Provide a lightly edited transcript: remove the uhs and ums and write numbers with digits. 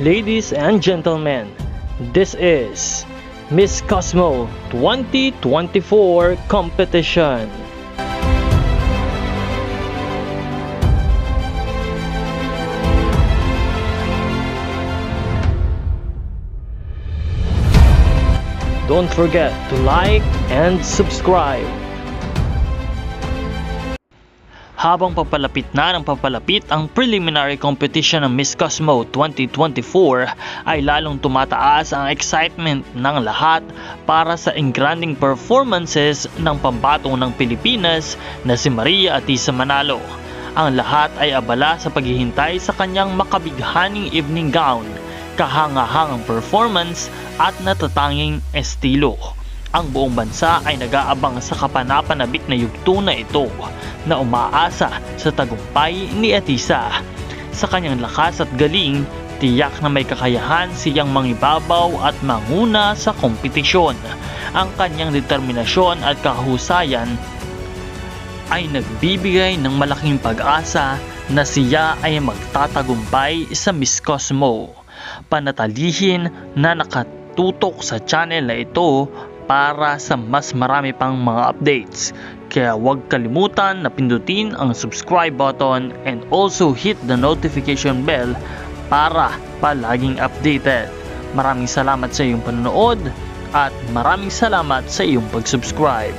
Ladies and gentlemen, this is Miss Cosmo 2024 competition. Don't forget to like and subscribe. Habang papalapit ang preliminary competition ng Miss Cosmo 2024 ay lalong tumataas ang excitement ng lahat para sa engranding performances ng pambato ng Pilipinas na si Maria Atisa Manalo. Ang lahat ay abala sa paghihintay sa kanyang makabighaning evening gown, kahangahangang performance at natatanging estilo. Ang buong bansa ay nag-aabang sa kapanapanabik na yugto na ito na umaasa sa tagumpay ni Atisa. Sa kanyang lakas at galing, tiyak na may kakayahan siyang mangibabaw at manguna sa kompetisyon. Ang kanyang determinasyon at kahusayan ay nagbibigay ng malaking pag-asa na siya ay magtatagumpay sa Miss Cosmo. Panatilihin na nakatutok sa channel na ito para sa mas marami pang mga updates. Kaya huwag kalimutan na pindutin ang subscribe button and also hit the notification bell para palaging updated. Maraming salamat sa iyong panonood at maraming salamat sa iyong pag-subscribe.